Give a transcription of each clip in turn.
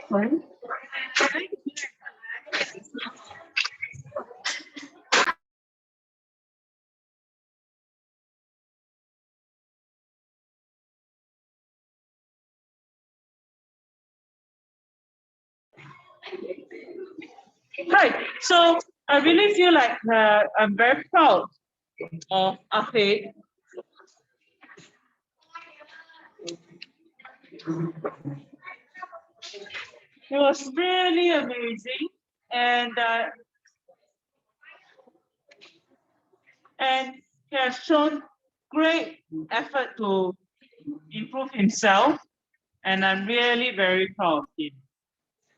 Sorry? Right. So I really feel like I'm very proud of Afe. It was really amazing, and he has shown great effort to improve himself, and I'm really very proud of him.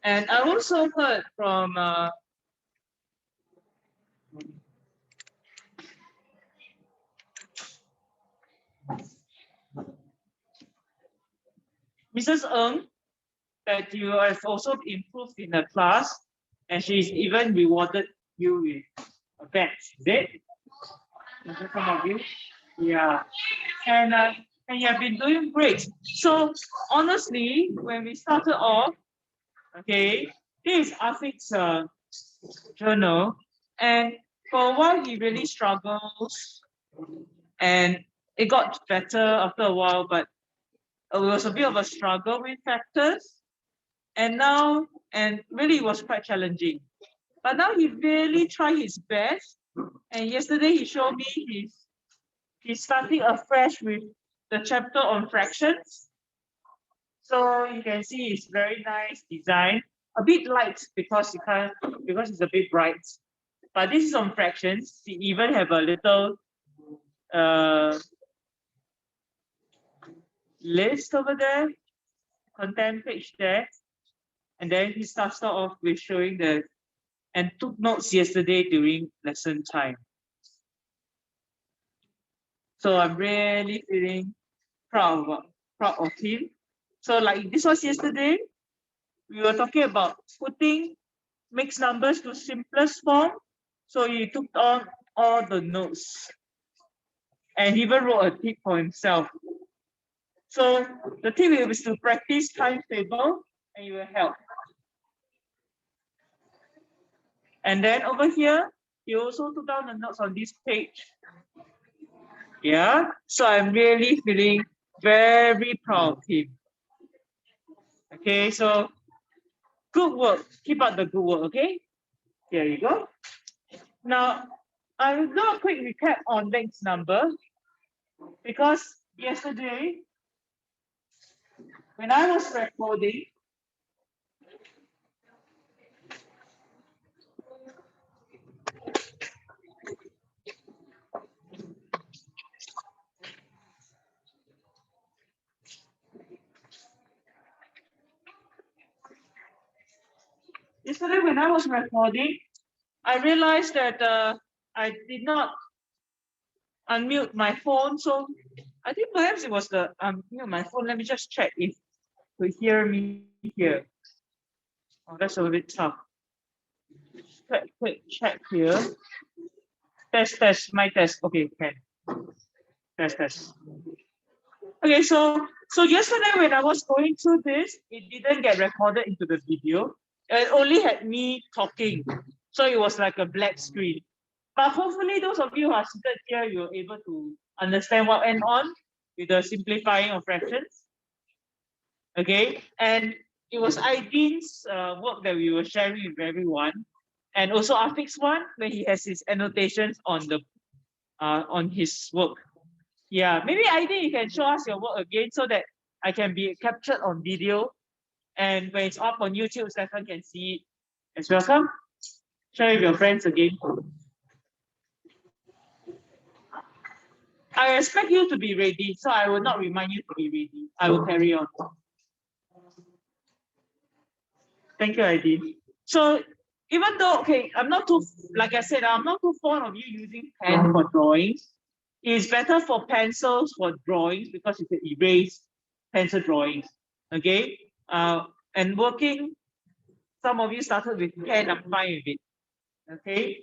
And I also heard from Mrs. Ng that you have also improved in the class, and she's even rewarded you with a badge. Is it? Some of you? Yeah. And you have been doing great. So honestly, when we started off, okay, this is Afik's journal, and for a while he really struggles, and it got better after a while, but it was a bit of a struggle with factors, and really it was quite challenging. But now he really tried his best, and yesterday he showed me he's starting afresh with the chapter on fractions. So you can see it's very nice design. A bit light because it's a bit bright. But this is on fractions. We even have a little list over there, content page there. And then he starts off with showing and took notes yesterday during lesson time. So I'm really feeling proud of him. So like this was yesterday, we were talking about putting mixed numbers to simplest form. So he took on all the notes and he even wrote a tip for himself. So the tip is to practice timetable and it will help. And then over here, he also took down the notes on this page. Yeah, so I'm really feeling very proud of him. Okay, so good work. Keep up the good work, okay? Here you go. Now, I will do a quick recap on mixed number because yesterday, when I was recording, I realized that I did not unmute my phone. So I think perhaps it was the unmute my phone. Let me just check if you hear me here. Oh, that's a little bit tough. Quick check here. Test, my test. Okay, can. Test. Okay, so yesterday when I was going through this, it didn't get recorded into the video. It only had me talking. So it was like a black screen. But hopefully those of you who are seated here, you're able to understand what went on with the simplifying of fractions. Okay, and it was Aideen's work that we were sharing with everyone. And also Afik's one, where he has his annotations on his work. Yeah, maybe Aideen, you can show us your work again so that I can be captured on video. And when it's up on YouTube, Stefan can see it as well. Come, share with your friends again. I expect you to be ready, so I will not remind you to be ready. I will carry on. Thank you, Aideen. So even though, okay, like I said, I'm not too fond of you using pen for drawings. It's better for pencils for drawings because you can erase pencil drawings. Okay. And working, some of you started with pen, I'm fine with it. Okay.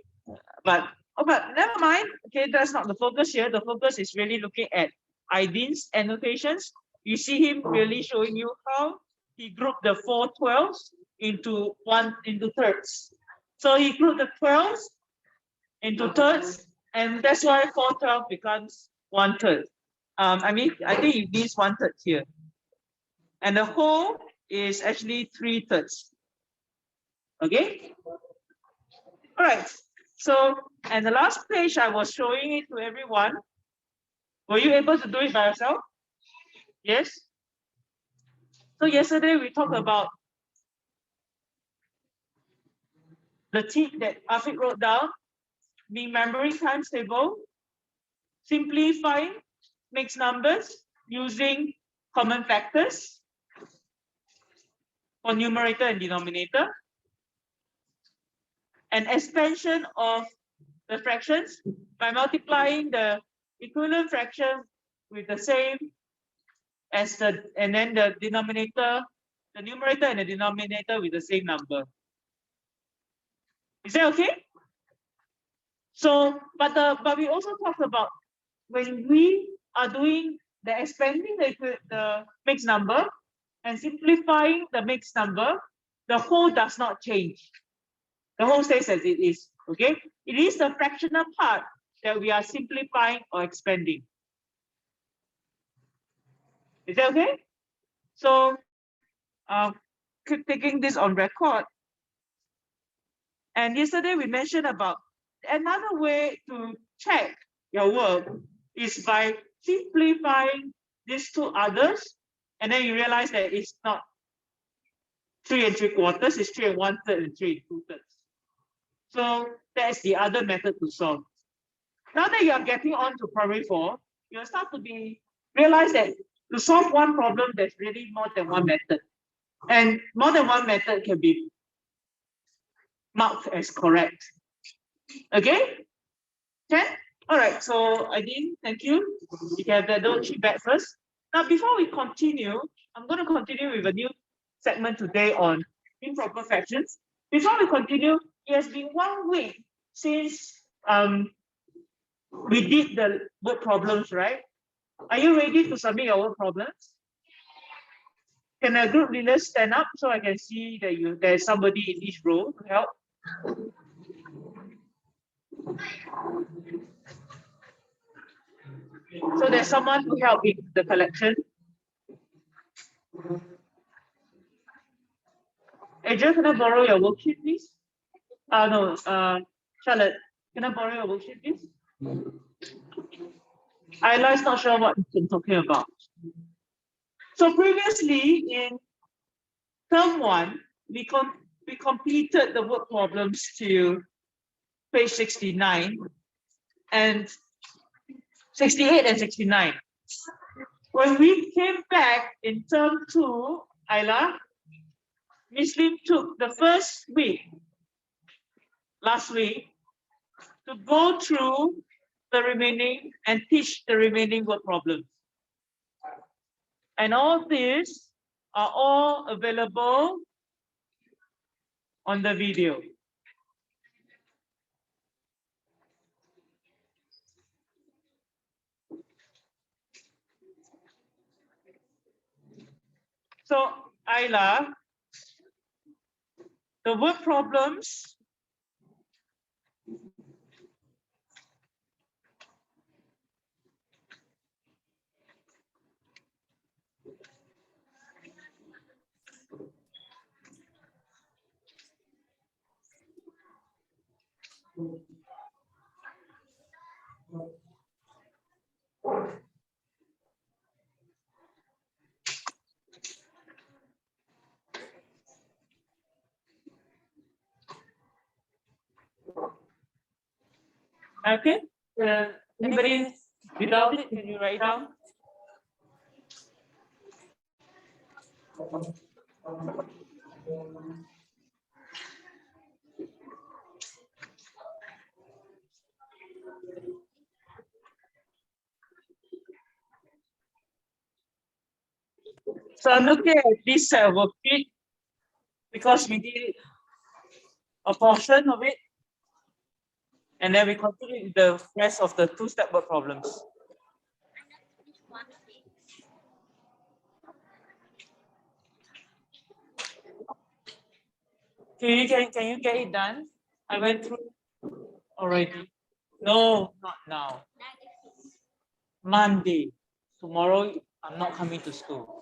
But never mind. Okay, that's not the focus here. The focus is really looking at Aideen's annotations. You see him really showing you how he grouped the 4 12s into thirds. So he grouped the 12s into thirds, and that's why 4 12 becomes 1/3. I think it means 1/3 here. And the whole is actually 3/3. Okay? All right. So, and the last page I was showing it to everyone. Were you able to do it by yourself? Yes? So yesterday we talked about the tip that Afiq wrote down, remembering times table, simplifying mixed numbers using common factors for numerator and denominator, and expansion of the fractions by multiplying the equivalent fraction with the same as and then the numerator and the denominator with the same number. Is that okay? So, but we also talked about when we are doing the expanding the mixed number and simplifying the mixed number, the whole does not change. The whole stays as it is. Okay, it is the fractional part that we are simplifying or expanding. Is that okay? So, keep taking this on record. And yesterday we mentioned about another way to check your work is by simplifying these two others, and then you realize that it's not 3 3/4, it's 3 1/3 and 3 2/3. So that's the other method to solve. Now that you are getting on to primary 4, you'll start to realize that to solve one problem, there's really more than one method. And more than one method can be marked as correct. Okay? Okay? All right, so Aideen, thank you. You can have that little sheet back first. Now, before we continue, I'm going to continue with a new segment today on improper fractions. Before we continue, it has been 1 week since we did the word problems, right? Are you ready to submit your word problems? Can a group leader stand up so I can see that there's somebody in each row to help? So there's someone to help in the collection. Adrian, can I borrow your worksheet, please? No, Charlotte, can I borrow your worksheet, please? Isla's not sure what I'm talking about. So previously in term 1, we completed the word problems to page 69 and 68 and 69. When we came back in term 2, Ayla, Miss Lim took the first week, last week, to go through the remaining and teach the remaining word problems. And all these are all available on the video. So, Ayla, the word problems okay? Anybody without it, can you write down? So I'm looking at this worksheet because we did a portion of it, and then we continue with the rest of the 2-step word problems. Can you get it done? I went through already. No, not now. Monday. Tomorrow I'm not coming to school.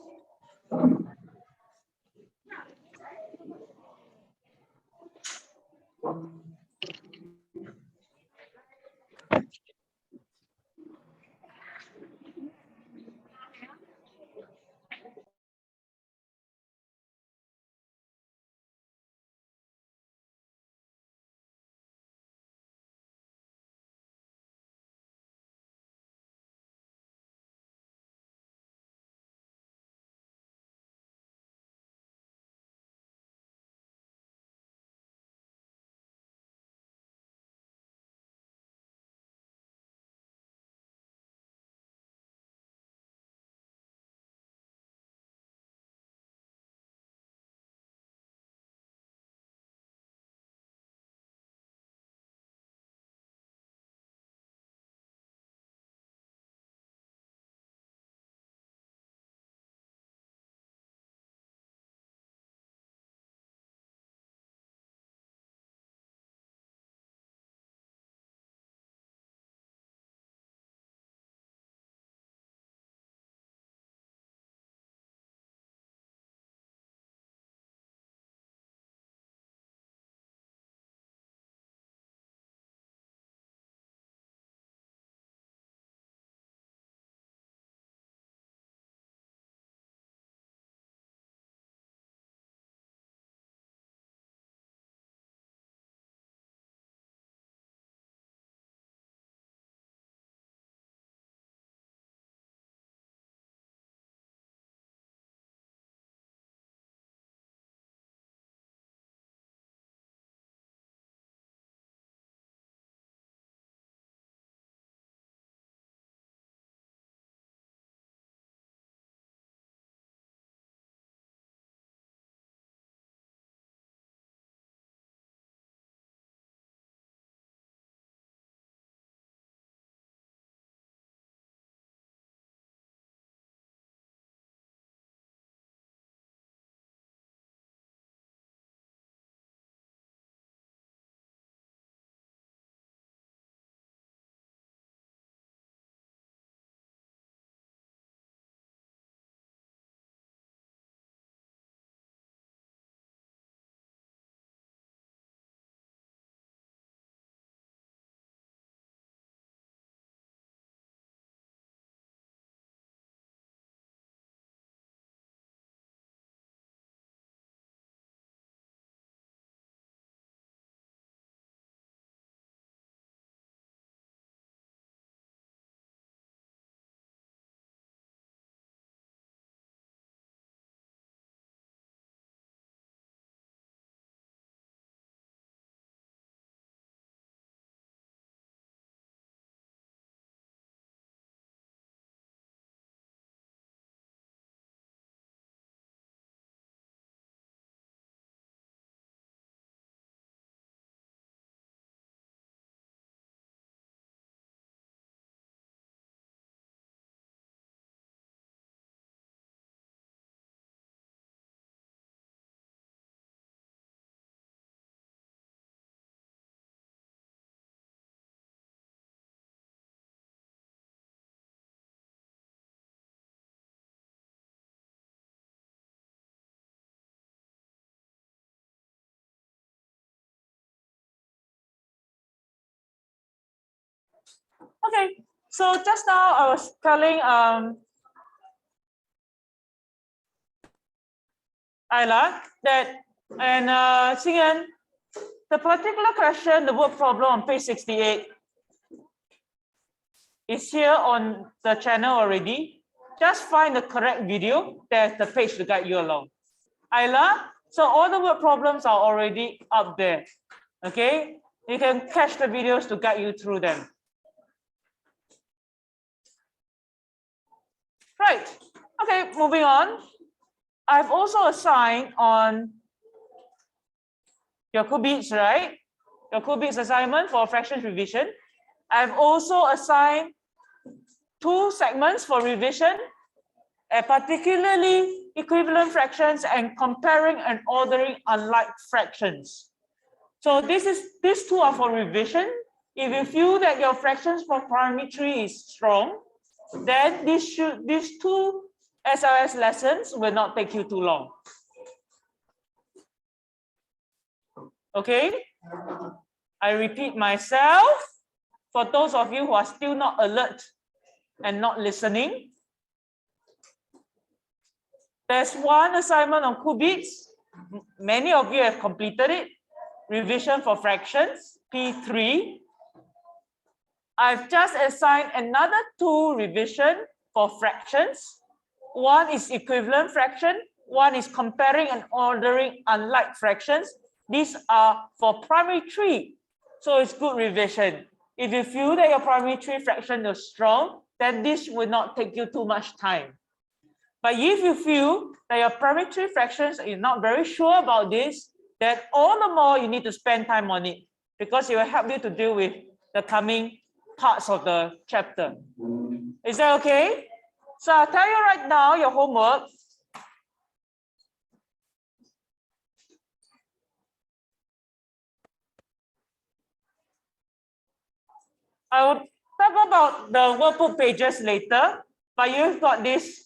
Okay, so just now I was telling Ayla that and Xingyan, the particular question, the word problem on page 68 is here on the channel already. Just find the correct video. There's the page to guide you along. Ayla, so all the word problems are already up there. Okay, you can catch the videos to guide you through them. Right. Okay, moving on. I've also assigned on your Kubits, right? Your Kubits assignment for fractions revision. I've also assigned 2 segments for revision, and particularly equivalent fractions, and comparing and ordering unlike fractions. So these two are for revision. If you feel that your fractions for primary tree is strong, then these two SLS lessons will not take you too long. Okay, I repeat myself for those of you who are still not alert and not listening. There's one assignment on qubits. Many of you have completed it. Revision for fractions, P3. I've just assigned another 2 revision for fractions. One is equivalent fraction. One is comparing and ordering unlike fractions. These are for primary tree. So it's good revision. If you feel that your primary tree fraction is strong, then this will not take you too much time. But if you feel that your primary tree fractions is not very sure about this, then all the more you need to spend time on it, because it will help you to deal with the coming parts of the chapter. Is that okay? So I'll tell you right now your homework. I will talk about the workbook pages later, but you've got this.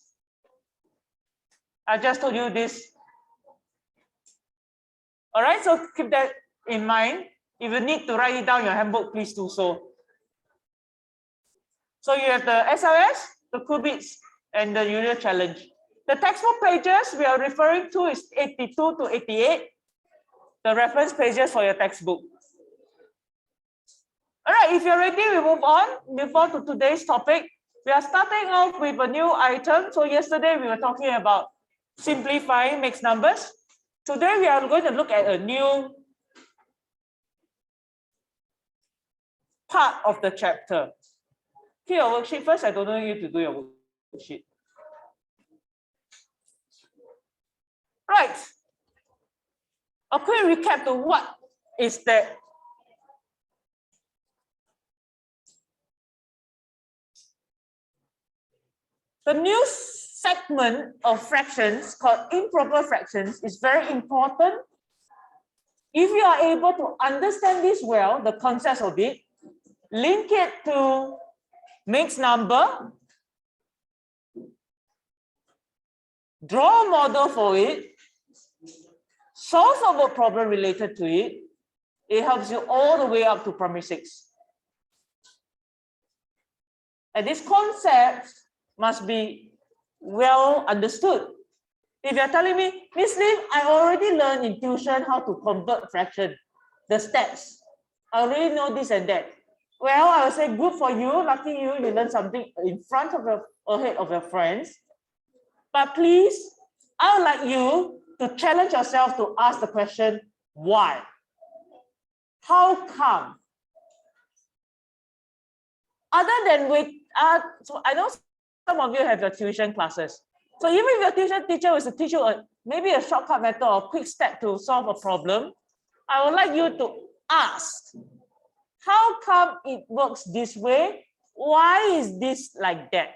I just told you this. All right, so keep that in mind. If you need to write it down in your handbook, please do so. So you have the SLS, the qubits, and the Euler challenge. The textbook pages we are referring to is 82 to 88, the reference pages for your textbook. All right, if you're ready, we move on. Before to today's topic, we are starting off with a new item. So yesterday we were talking about simplifying mixed numbers. Today we are going to look at a new part of the chapter. Here, your worksheet first. I don't know you to do your worksheet. Right. A quick recap to what is that. The new segment of fractions called improper fractions is very important. If you are able to understand this well, the concept of it, link it to mixed number, draw a model for it, solve a word problem related to it, it helps you all the way up to primary 6. And this concept must be well understood. If you're telling me, Miss Lim, I already learned in tuition how to convert fraction, the steps. I already know this and that. Well, I will say, good for you, lucky you, you learned something in front of your, ahead of your friends. But please, I would like you to challenge yourself to ask the question, why? How come? Other than so I know some of you have your tuition classes. So even if your tuition teacher was to teach you maybe a shortcut method or a quick step to solve a problem, I would like you to ask, how come it works this way? Why is this like that?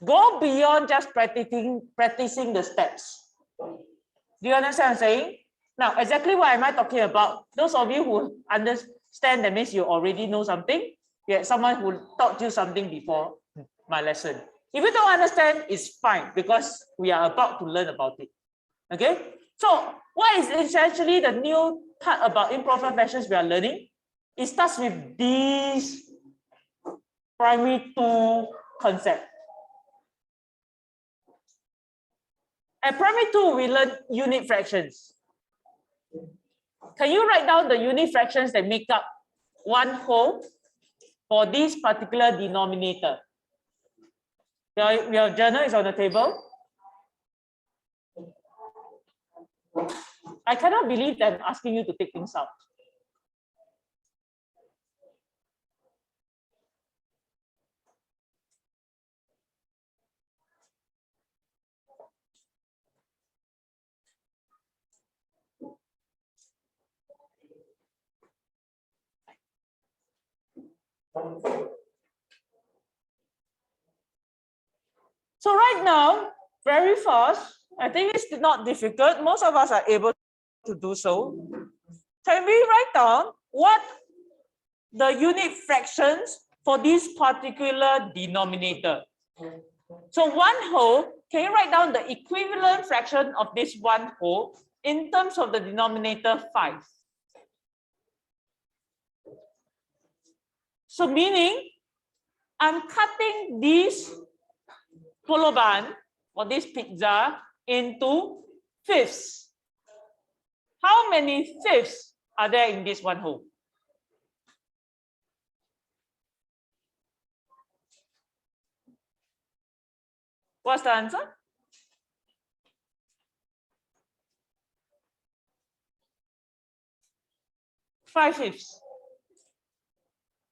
Go beyond just practicing the steps. Do you understand what I'm saying? Now, exactly what am I talking about? Those of you who understand, that means you already know something. You had someone who taught you something before my lesson. If you don't understand, it's fine, because we are about to learn about it. Okay? So what is essentially the new part about improper fractions we are learning? It starts with this primary 2 concept. At primary 2, we learn unit fractions. Can you write down the unit fractions that make up one whole for this particular denominator? Your journal is on the table. I cannot believe that I'm asking you to take things out. So right now, very fast. I think it's not difficult. Most of us are able to do so. Can we write down what the unit fractions for this particular denominator? So 1 whole, can you write down the equivalent fraction of this 1 whole in terms of the denominator 5? So meaning, I'm cutting this poloban or this pizza into fifths. How many fifths are there in this 1 whole? What's the answer? Five fifths.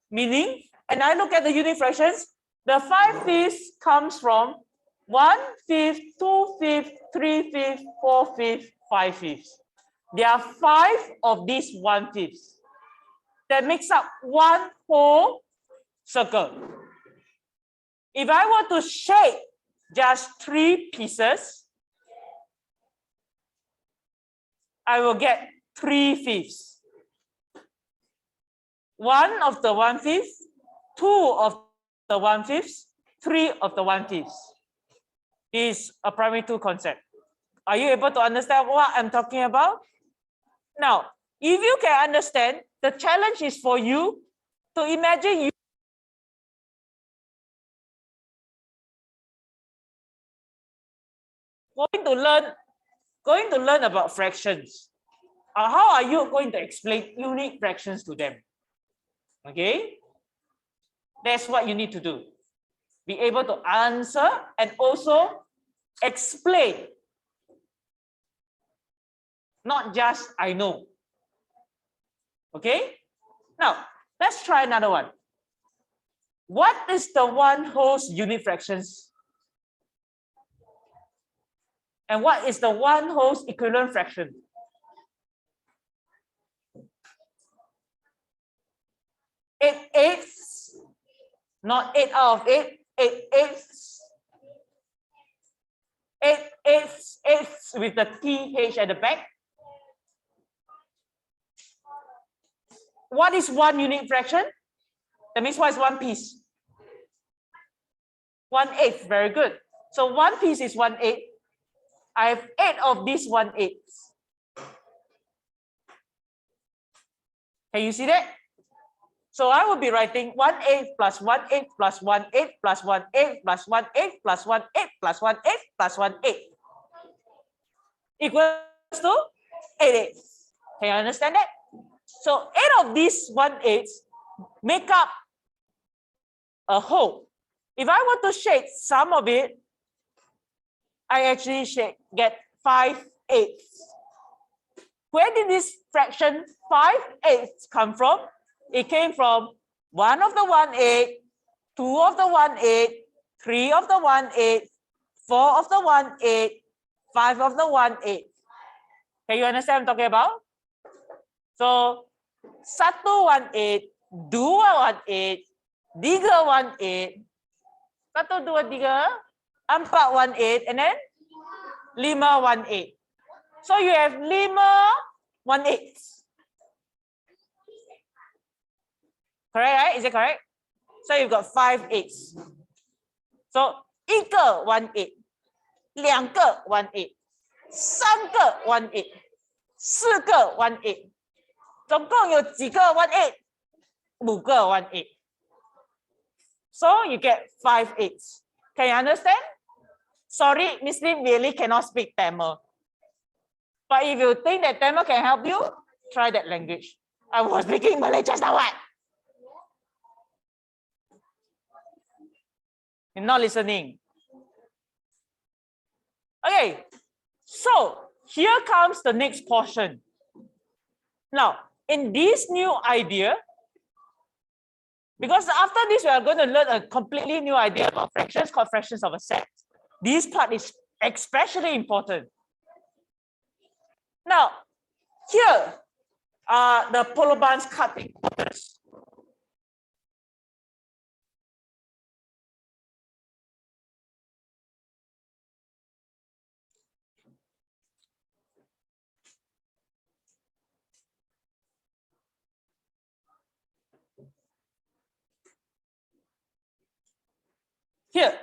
Meaning, and I look at the unit fractions, the 5 fifths comes from 1 fifth, 2 fifths, 3 fifths, 4 fifths, 5 fifths. There are 5 of these 1 fifths that makes up 1 whole circle. If I were to shape just 3 pieces, I will get 3 fifths. 1 of the 1 fifth, 2 of the 1 fifth, 3 of the 1 fifth. Is a primary 2 concept. Are you able to understand what I'm talking about? Now, if you can understand, the challenge is for you to imagine you going to learn about fractions. How are you going to explain unit fractions to them? Okay, that's what you need to do. Be able to answer and also explain. Not just I know. Okay, now let's try another one. What is the 1 whole's unit fractions? And what is the 1 whole's equivalent fraction? Eight eighths, not 8 out of 8, 8 eighths. 8 eighths, eighths with the TH at the back. What is 1 unit fraction? That means what is 1 piece? 1/8, very good. So 1 piece is 1/8. I have 8 of these 1/8. Can you see that? So I will be writing 1/8 plus 1/8 plus 1/8 plus 1/8 plus 1/8 plus 1/8 plus 1/8 plus 1/8 equals to 8/8. Can you understand that? So 8 of these 1/8 make up a whole. If I were to shade some of it, I actually get 5/8. Where did this fraction 5/8 come from? It came from 1 of the 1/8, 2 of the 1/8, 3 of the 1/8, 4 of the 1/8, 5 of the 1/8. Can you understand what I'm talking about? So 1 1/8, 2 1/8, 3 1/8, 1 2 3, 4 1/8, and then 5 1/8. So you have 5 1/8. Correct, right? Is it correct? So you've got 5/8. So 1个 1/8, 2个 1/8, 3个 1/8, 4个 1/8. 总共有几个 1/8? 5个 1/8. So you get 5/8. Can you understand? Sorry, Miss Lim really cannot speak Tamil. But if you think that Tamil can help you, try that language. I was speaking Malay just now. What? You're not listening. Okay, so here comes the next portion. Now, in this new idea, because after this, we are going to learn a completely new idea about fractions called fractions of a set. This part is especially important. Now, here are the polobans cutting. Here.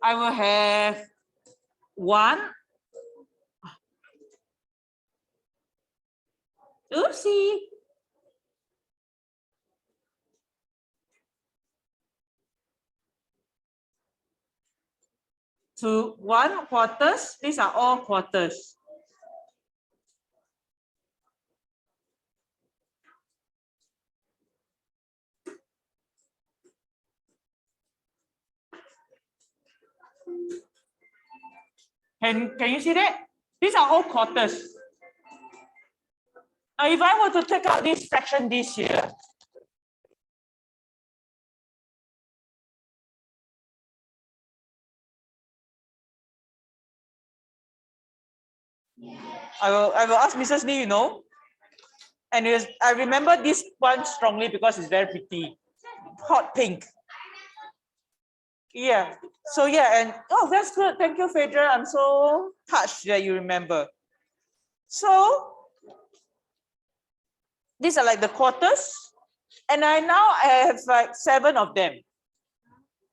I will have 1. Oopsie. To 1 quarters. These are all quarters. Can you see that? These are all quarters. Now, if I were to take out this fraction this year, I will ask Mrs. Lee, you know, and I remember this one strongly because it's very pretty, hot pink. Yeah. So yeah, and oh, that's good. Thank you, Phaedra. I'm so touched that you remember. So these are like the quarters, and I have like 7 of them.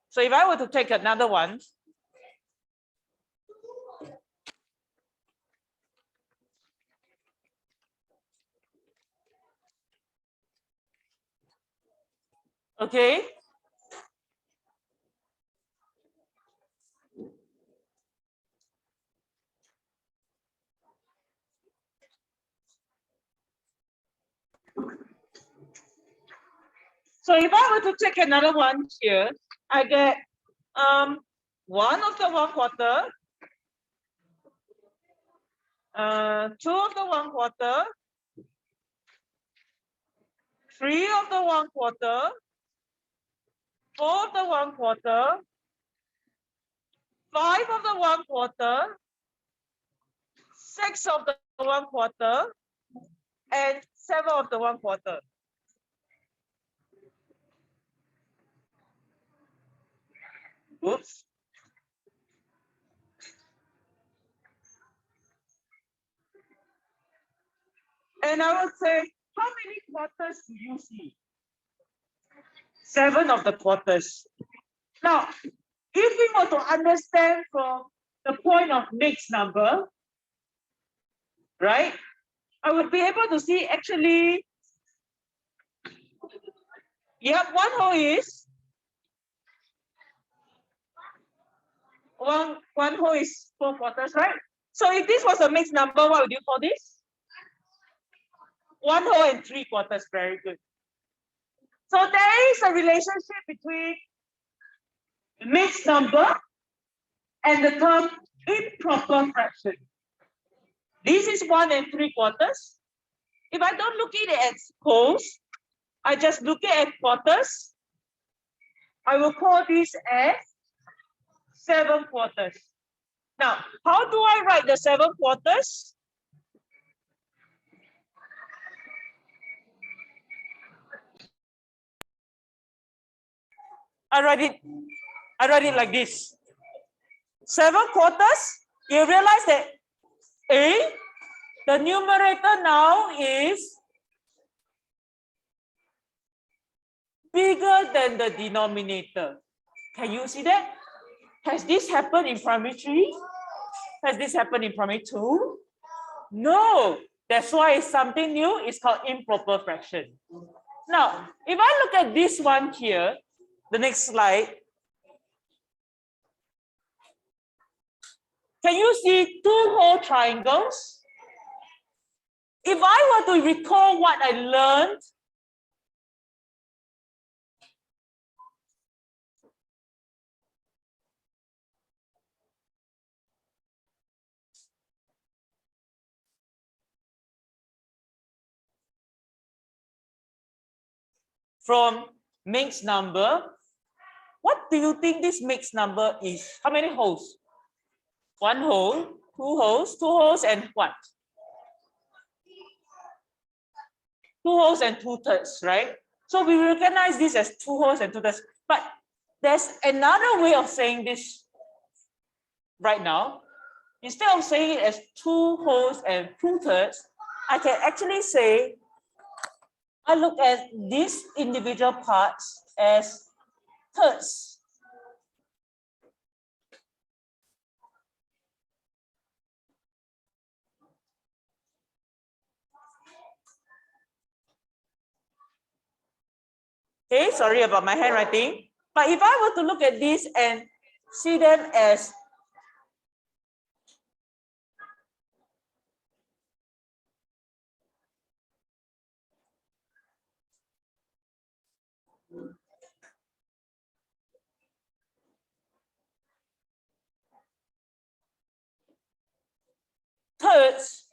So if I were to take another one, okay. So if I were to take another one here, I get 1 of the 1 quarter, 2 of the 1 quarter, 3 of the 1 quarter, 4 of the 1 quarter, 5 of the 1 quarter, 6 of the 1 quarter, and 7 of the 1 quarter. Oops. And I would say, how many quarters do you see? 7 of the quarters. Now, if we were to understand from the point of mixed number, right, I would be able to see actually, yeah, 1 whole is one whole is 4 quarters, right? So if this was a mixed number, what would you call this? 1 whole and 3 quarters. Very good. So there is a relationship between mixed number and the term improper fraction. This is 1 and 3 quarters. If I don't look at it as wholes, I just look at quarters, I will call this as 7 quarters. Now, how do I write the 7 quarters? I write it like this. 7 quarters, you realize that the numerator now is bigger than the denominator. Can you see that? Has this happened in primary 3? Has this happened in primary 2? No. That's why it's something new. It's called improper fraction. Now, if I look at this one here, the next slide, can you see 2 whole triangles? If I were to recall what I learned, from mixed number, what do you think this mixed number is? How many holes? 1 hole, 2 holes, 2 holes, and what? 2 holes and 2/3, right? So we recognize this as 2 holes and 2/3. But there's another way of saying this right now. Instead of saying it as 2 holes and 2/3, I can actually say I look at these individual parts as thirds. Okay, sorry about my handwriting. But if I were to look at this and see them as thirds,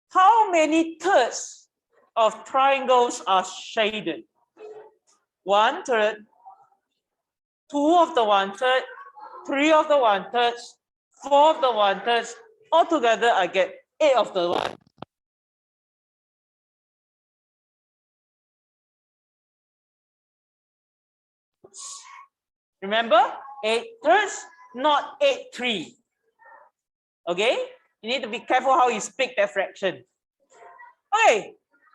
how many thirds of triangles are shaded? 1/3, 2 of the 1/3, 3 of the 1/3, 4 of the 1/3. Altogether, I get 8 of the 1. Remember, 8/3, not 8/3. Okay, you need to be careful how you speak that fraction. Okay,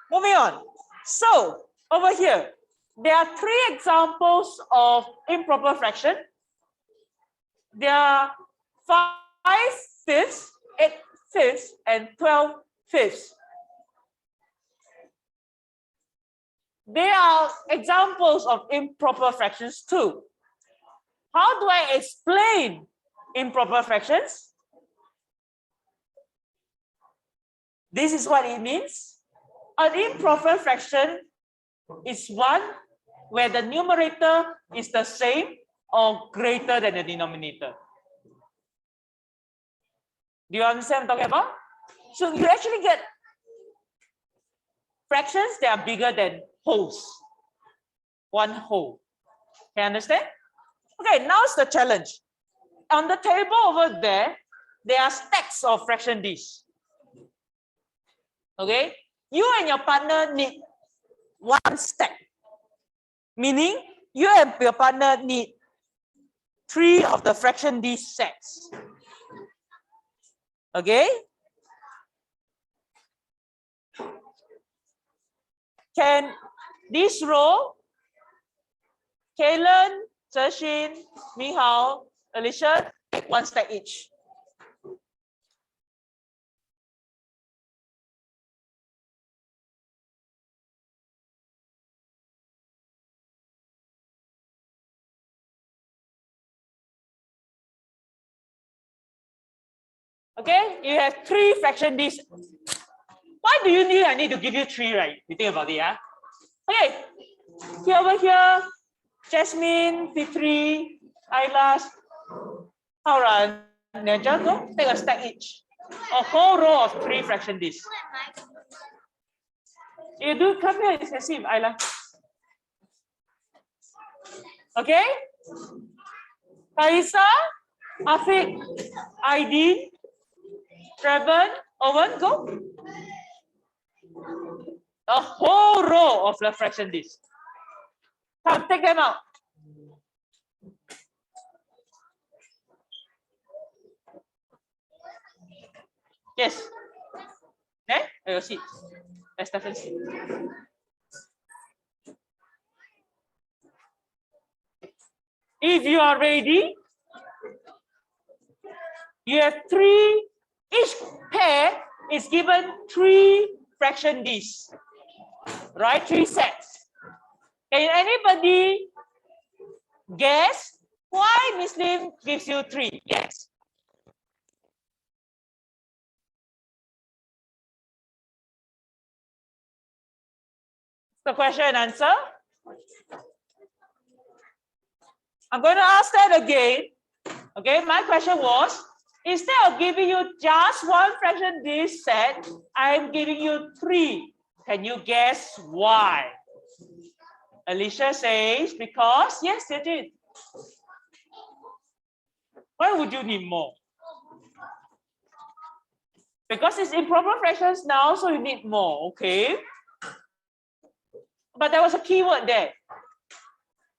moving on. So over here, there are 3 examples of improper fraction. There are 5/5, 8/5, and 12/5. They are examples of improper fractions too. How do I explain improper fractions? This is what it means. An improper fraction is one where the numerator is the same or greater than the denominator. Do you understand what I'm talking about? So you actually get fractions that are bigger than wholes. One whole. Can you understand? Okay, now's the challenge. On the table over there, there are stacks of fraction Ds. Okay, you and your partner need one stack, meaning you and your partner need 3 of the fraction D sets. Okay, can this row, Kaylen, Zexin, Mihao, Alicia, take 1 stack each? Okay, you have 3 fraction Ds. Why do you need? I need to give you 3, right? You think about it, yeah? Okay, here over here, Jasmine, Fitri, Ailas, Hauran, Neja, go take a stack each. A whole row of 3 fraction Ds. You do come here, you can see Ayla. Okay? Kaisa, Afiq, Aidin, Trevor, Owen, go. A whole row of the fraction Ds. Come, take them out. Yes. Okay, your seat. Let's start and see. If you are ready, you have 3. Each pair is given 3 fraction Ds, right? 3 sets. Can anybody guess why Miss Lim gives you 3? Yes. The question and answer. I'm going to ask that again. Okay, my question was, instead of giving you just 1 fraction D set, I'm giving you 3. Can you guess why? Alicia says, because, yes, they did. Why would you need more? Because it's improper fractions now, so you need more, okay? But there was a keyword there.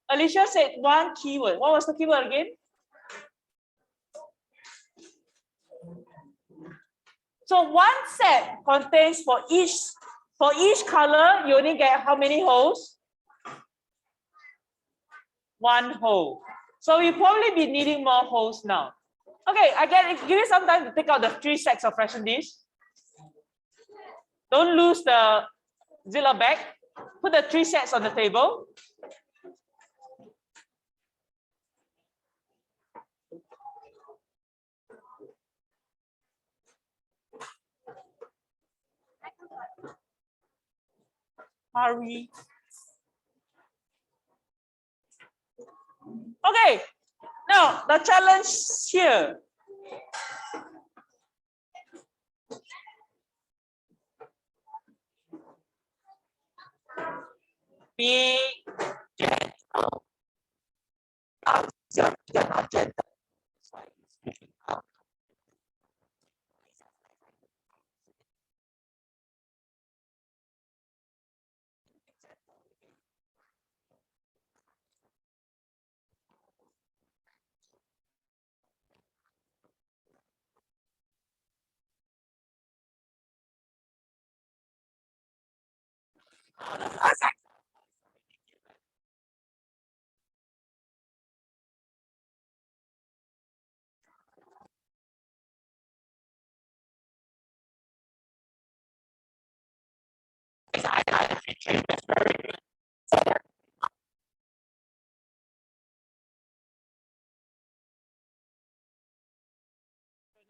Alicia said 1 keyword. What was the keyword again? So 1 set contains for each For each color, you only get how many holes? 1 hole. So we probably be needing more holes now. Okay, give you some time to take out the 3 sets of fraction dish. Don't lose the Zilla bag. Put the 3 sets on the table. Hurry. Okay, now the challenge here. Be gentle. You're not gentle.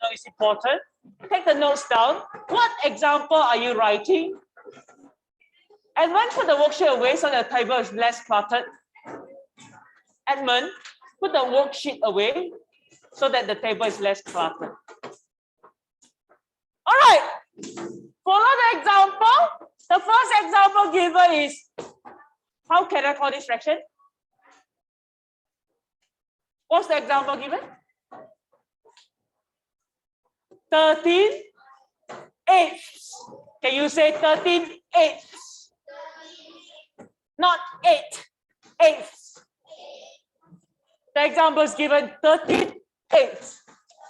Now it's important. Take the notes down. What example are you writing? And when put the worksheet away so the table is less cluttered. Edmund, put the worksheet away so that the table is less cluttered. All right. Follow the example. The first example given is, how can I call this fraction? What's the example given? 13 eighths. Can you say 13 eighths? Not 8 eighths. The example is given 13 eighths.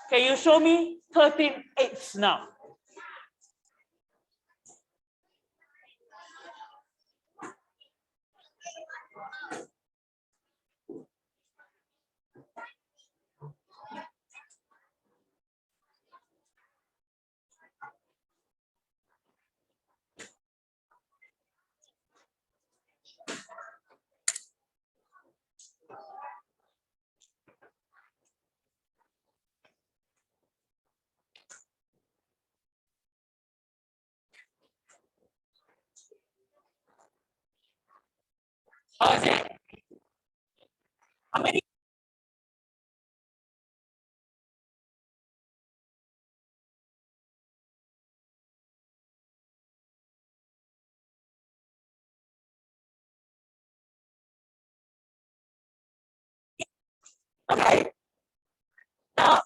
Can you show me 13 eighths now? How is it? How many? Okay. Now,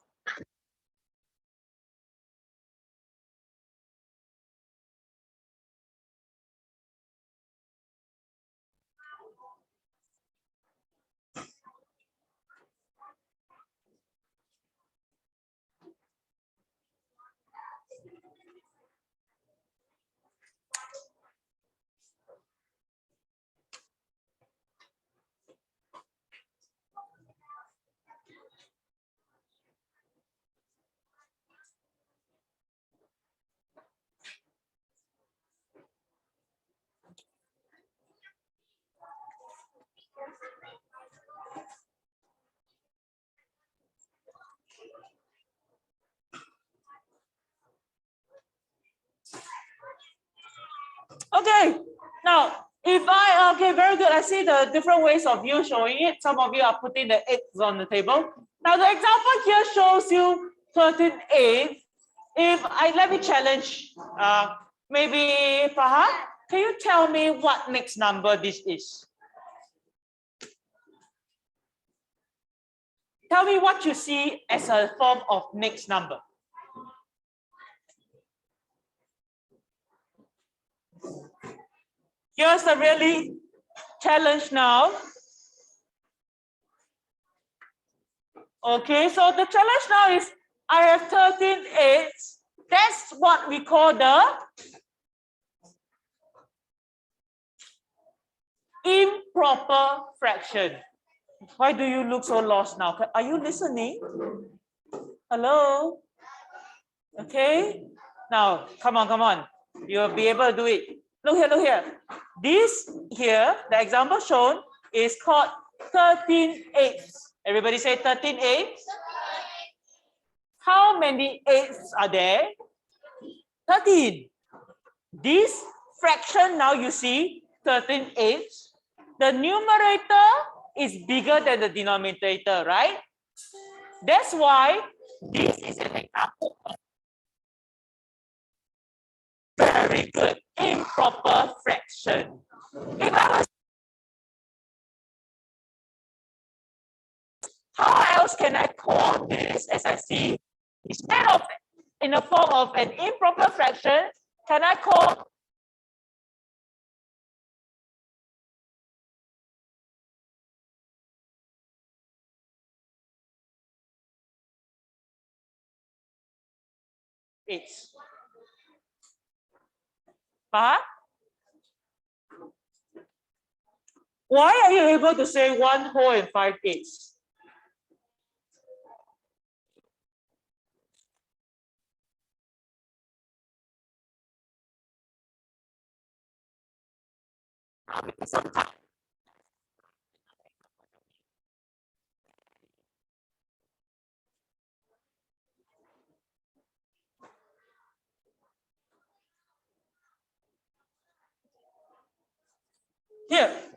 okay. Now, if I, okay, very good. I see the different ways of you showing it. Some of you are putting the eighths on the table. Now, the example here shows you 13 eighths. If I, let me challenge, maybe Fahad, can you tell me what next number this is? Tell me what you see as a form of next number. Here's the really challenge now. Okay, so the challenge now is I have 13 eighths. That's what we call the improper fraction. Why do you look so lost now? Are you listening? Hello? Okay. Now, come on, come on. You'll be able to do it. Look here, look here. This here, the example shown is called 13/8. Everybody say 13/8. How many eighths are there? 13. This fraction now you see 13/8. The numerator is bigger than the denominator, right? That's why this is an example of very good improper fraction. If I was, how else can I call this as I see? Instead of in the form of an improper fraction, can I call it? But why are you able to say 1 whole and 5/8? Here.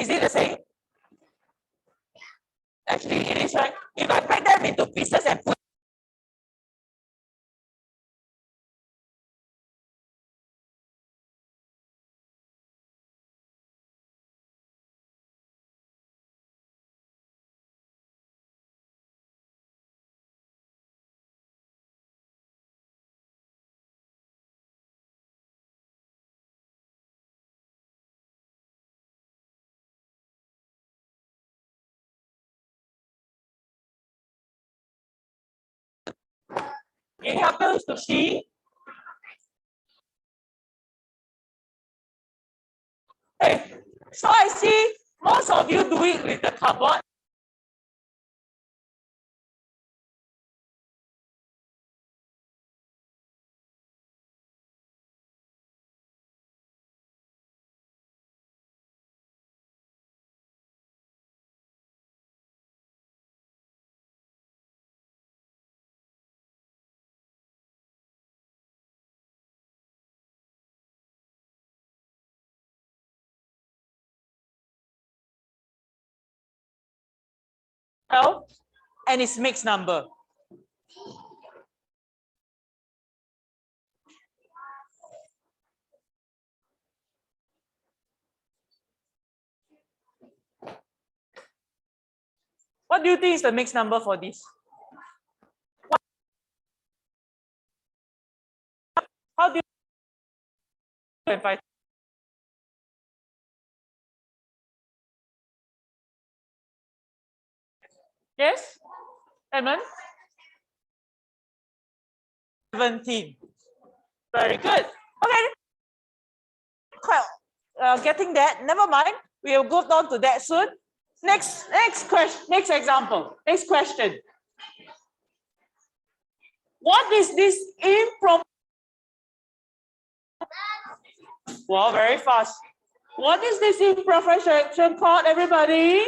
Is it the same? Actually, it is, right? If I break them into pieces and put it happens to see. Hey, so I see most of you do it with the cardboard. 12 and its mixed number. What do you think is the mixed number for this? How do you 5? Yes, Edmund? 17. Very good. Okay. Getting that. Never mind. We'll go on to that soon. Next question. Next example. Next question. What is this improper? Wow, very fast. What is this improper fraction called, everybody?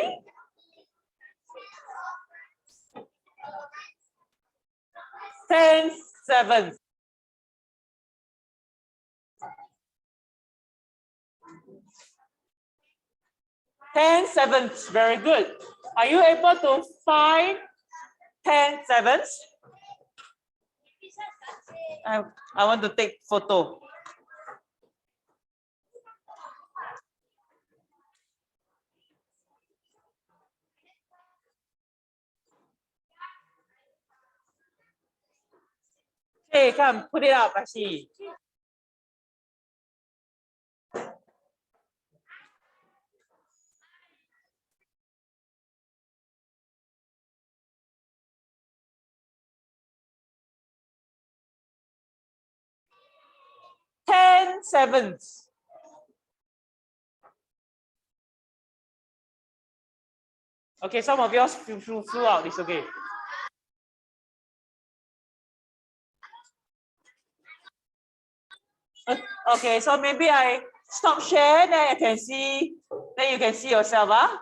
Ten sevenths. 10 sevenths. Very good. Are you able to find 10 sevenths? I want to take photo. Hey, come, put it up, I see. Ten sevenths. Okay, some of yours flew out. It's okay. Okay, so maybe I stop share, then I can see, then you can see yourself. Huh?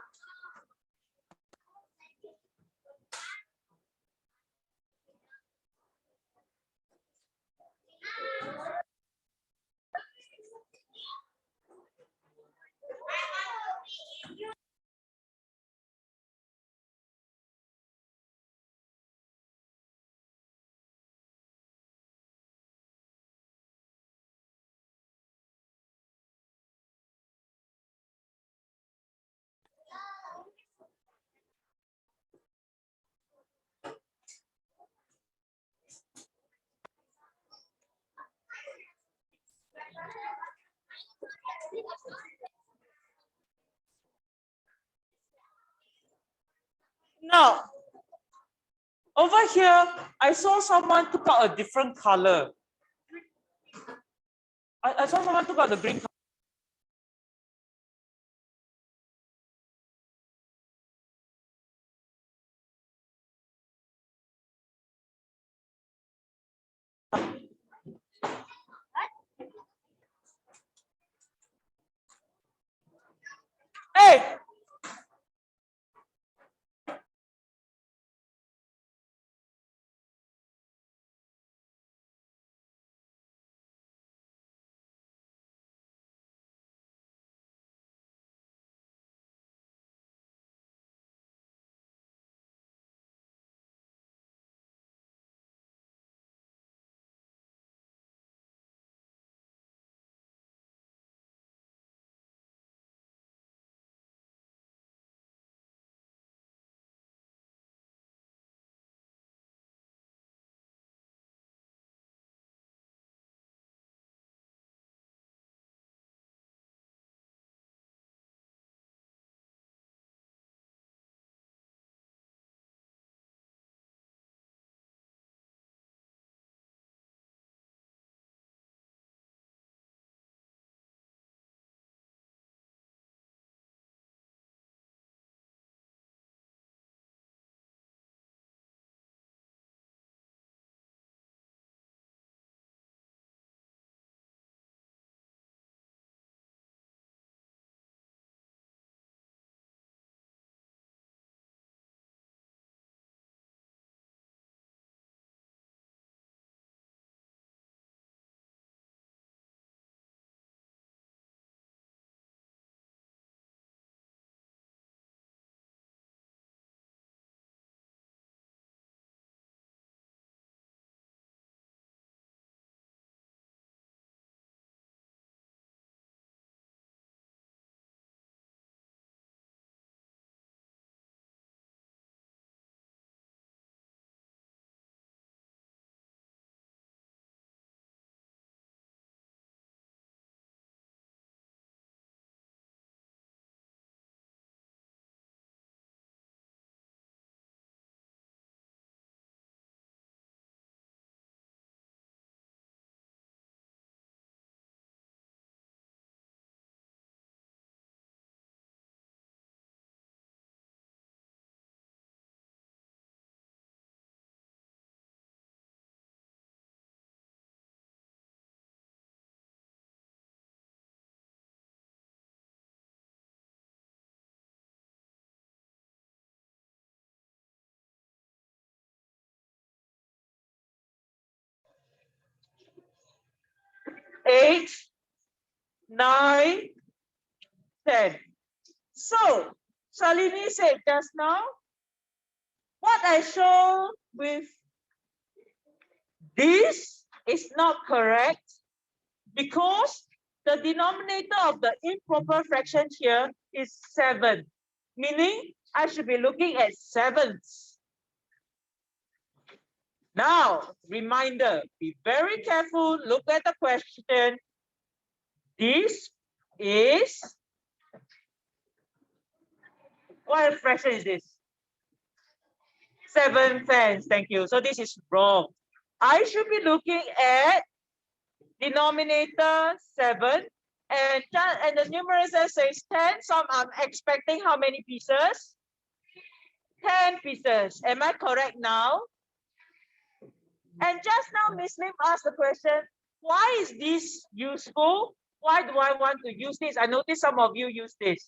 Now, over here, I saw someone took out a different color. I saw someone took out the green color. Hey! 8, 9, 10. So, Shalini said just now, what I show with this is not correct because the denominator of the improper fraction here is 7, meaning I should be looking at sevens. Now, reminder, be very careful, look at the question. This is, what fraction is this? 7 fans, thank you. So this is wrong. I should be looking at denominator 7 and the numerator says 10. So I'm expecting how many pieces? 10 pieces. Am I correct now? And just now, Miss Lim asked the question, why is this useful? Why do I want to use this? I noticed some of you use this.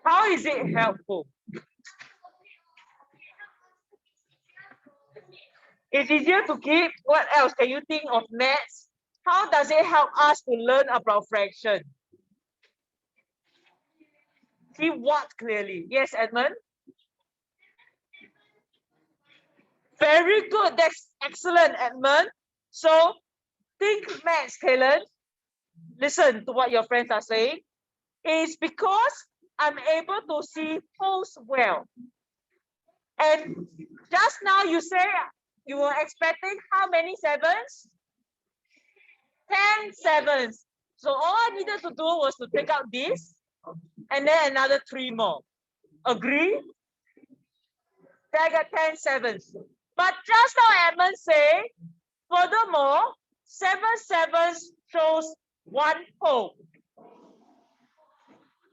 How is it helpful? It's easier to keep. What else can you think of maths? How does it help us to learn about fraction? See what clearly? Yes, Edmund? Very good. That's excellent, Edmund. So think maths, Kaylen. Listen to what your friends are saying. It's because I'm able to see wholes well. And just now you say you were expecting how many sevens? 10 sevens. So all I needed to do was to take out this and then another 3 more. Agree? Then I got 10 sevens. But just now Edmund said, furthermore, 7 sevens shows 1 whole.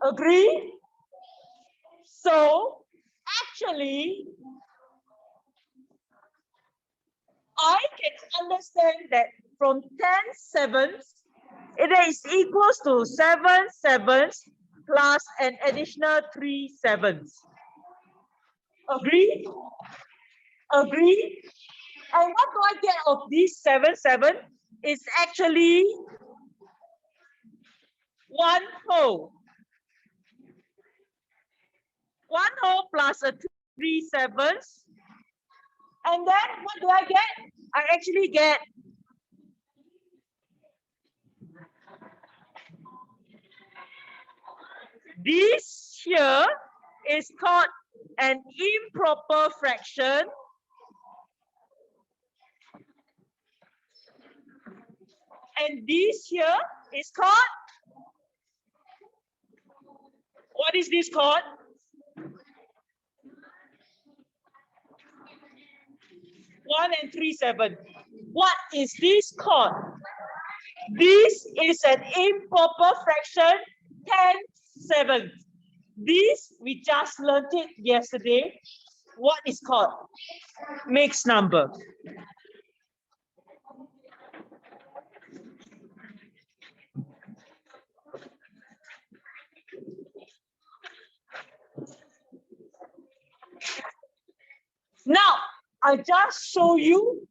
Agree? So actually, I can understand that from 10 sevens, it is equals to 7 sevens plus an additional 3 sevens. Agree? Agree? And what do I get of these 7 7? It's actually 1 whole. 1 whole plus a 3 sevens. And then what do I get? I actually get this here is called an improper fraction. And this here is called, what is this called? One and 3 7. What is this called? This is an improper fraction 10 7. This we just learned it yesterday. What is called? Mixed number. Now, I just show you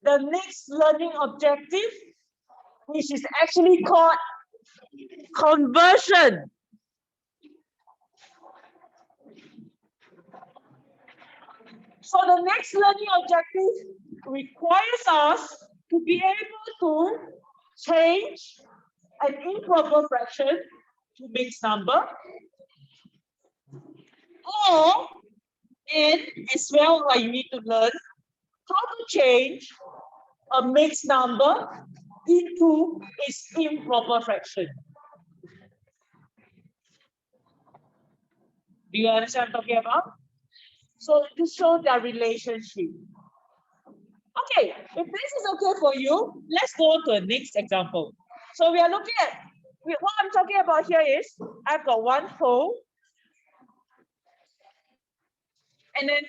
the next learning objective, which is actually called conversion. So the next learning objective requires us to be able to change an improper fraction to mixed number, and as well, you need to learn how to change a mixed number into its improper fraction. Do you understand what I'm talking about? So to show their relationship. Okay, if this is okay for you, let's go to the next example. So we are looking at, what I'm talking about here is, I've got 1 whole, and then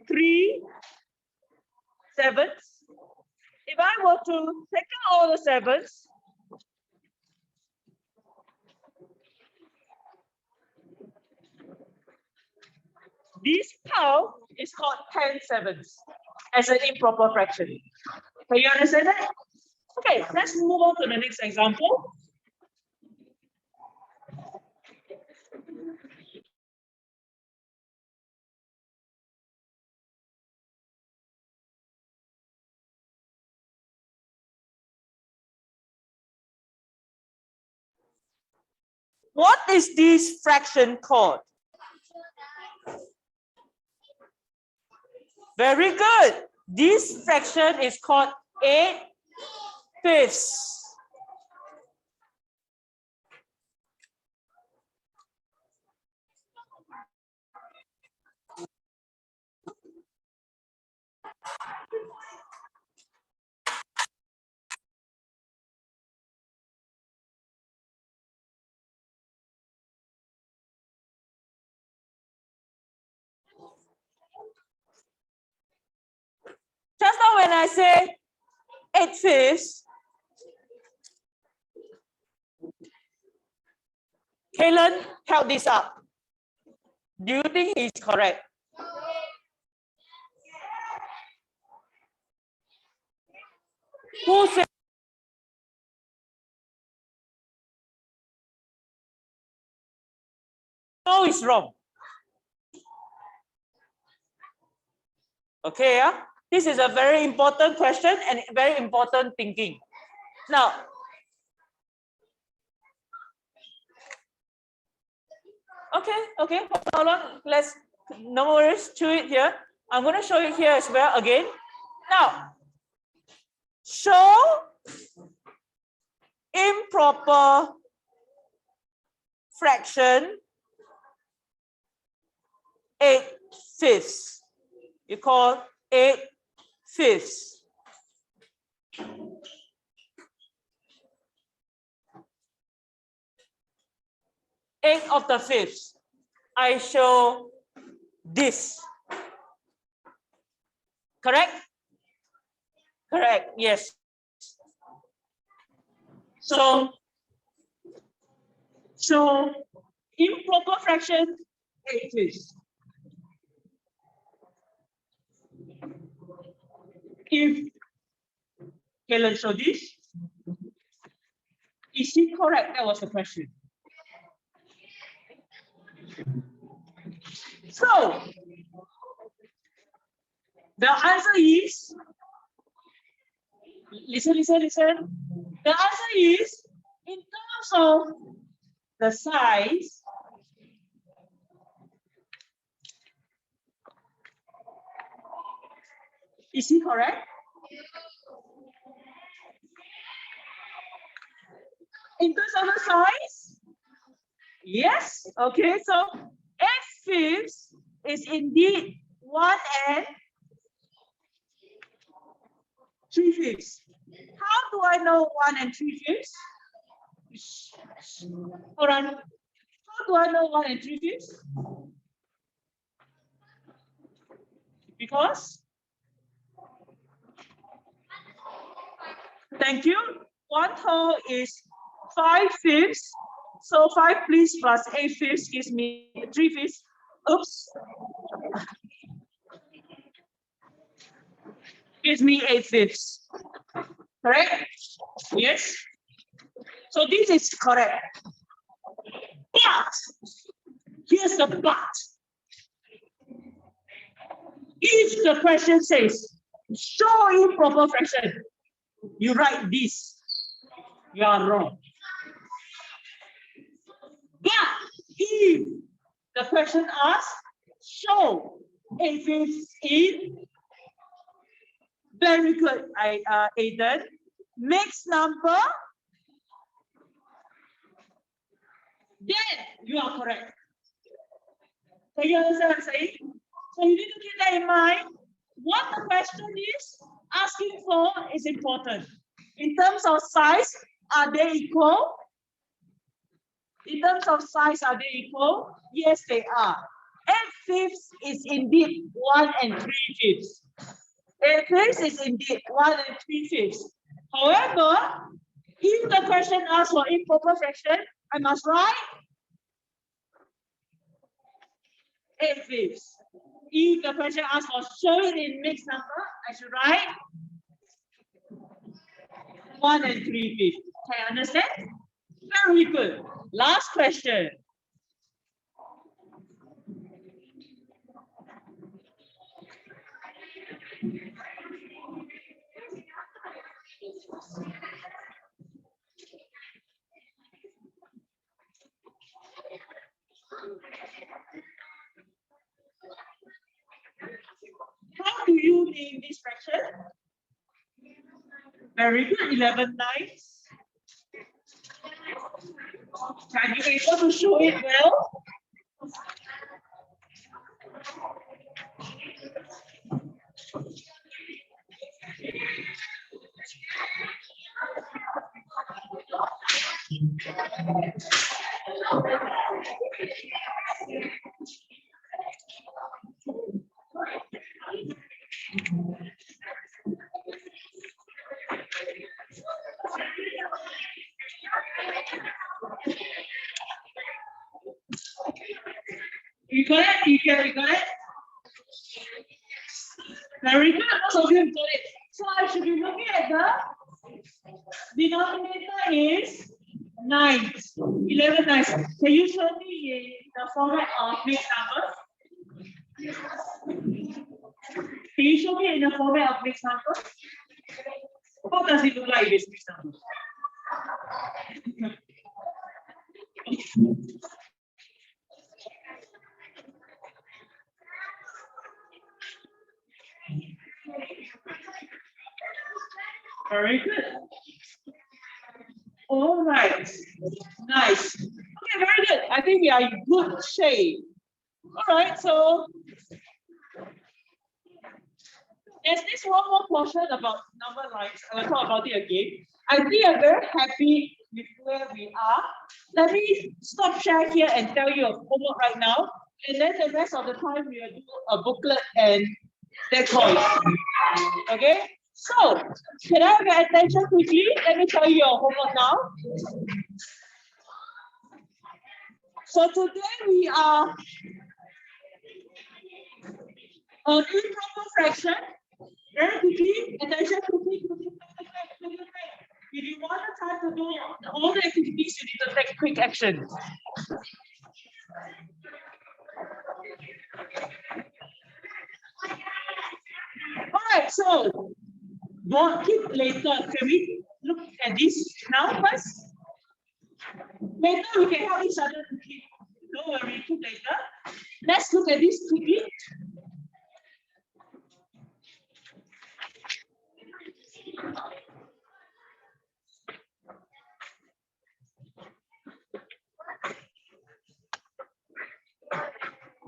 3 sevens. If I were to take out all the sevens, this part is called 10 sevens as an improper fraction. Can you understand that? Okay, let's move on to the next example. What is this fraction called? Very good. This fraction is called 8/5. Just now when I say 8/5, Kalen held this up. Do you think he's correct? Who said? No, it's wrong. Okay, yeah? This is a very important question and very important thinking. Now, okay, hold on. Let's, no worries, to it here. I'm going to show you here as well again. Now, show improper fraction 8/5. You call 8/5. Eight of the fifths. I show this. Correct? Correct, yes. So improper fraction 8/5. If Kellen show this, is he correct? That was the question. So the answer is, listen. The answer is, in terms of the size, is he correct? In terms of the size? Yes. Okay, so 8/5 is indeed 1 and 3/5. How do I know 1 and 3/5? Hold on. How do I know 1 and 3/5? Because, thank you. 1/2 is 5/5. So 5 please plus 8/5 gives me 3/5. Oops. Gives me 8/5. Correct? Yes. So this is correct. But here's the but. If the question says show improper fraction, you write this. You are wrong. But if the question asks show 8/5 in, very good, Aidan, mixed number, then you are correct. Can you understand what I'm saying? So you need to keep that in mind. What the question is asking for is important. In terms of size, are they equal? In terms of size, are they equal? Yes, they are. 8/5 is indeed 1 and 3/5. 8/5 is indeed 1 and 3/5. However, if the question asks for improper fraction, I must write 8/5. If the question asks for show it in mixed number, I should write 1 and 3/5. Can you understand? Very good. Last question. How do you name this fraction? Very good, 11/9. Are you able to show it well? You got it? You got it? Very good. Most of you have got it. So I should be looking at the denominator is 9. 11/9. Can you show me in the format of mixed numbers? Can you show me in the format of mixed numbers? How does it look like this mixed numbers? Very good. All right. Nice. Okay, very good. I think we are in good shape. All right, so there's this one more portion about number lines. I will talk about it again. I think I'm very happy with where we are. Let me stop share here and tell you a homework right now. And then the rest of the time we will do a booklet and decoys. Okay? So, can I have your attention quickly? Let me tell you your homework now. So today we are on improper fraction. Very quickly, attention quickly. If you want the time to do all the activities, you need to take quick action. All right, so don't keep later. Can we look at this now first? Later we can help each other to keep. Don't worry, keep later. Let's look at this quickly.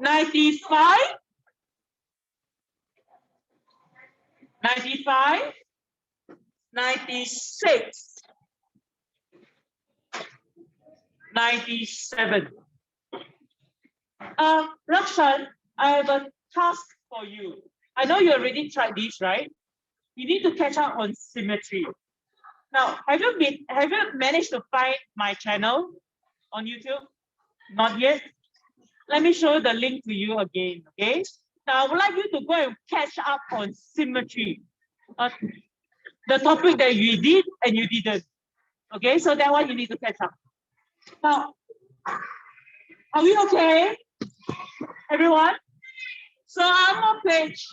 $95, 96, 97. Rakshan, I have a task for you. I know you already tried this, right? You need to catch up on symmetry. Now, have you managed to find my channel on YouTube? Not yet. Let me show the link to you again, okay? Now, I would like you to go and catch up on symmetry. The topic that you did and you didn't. Okay, so that one you need to catch up. Now, are we okay? Everyone? So I'm on page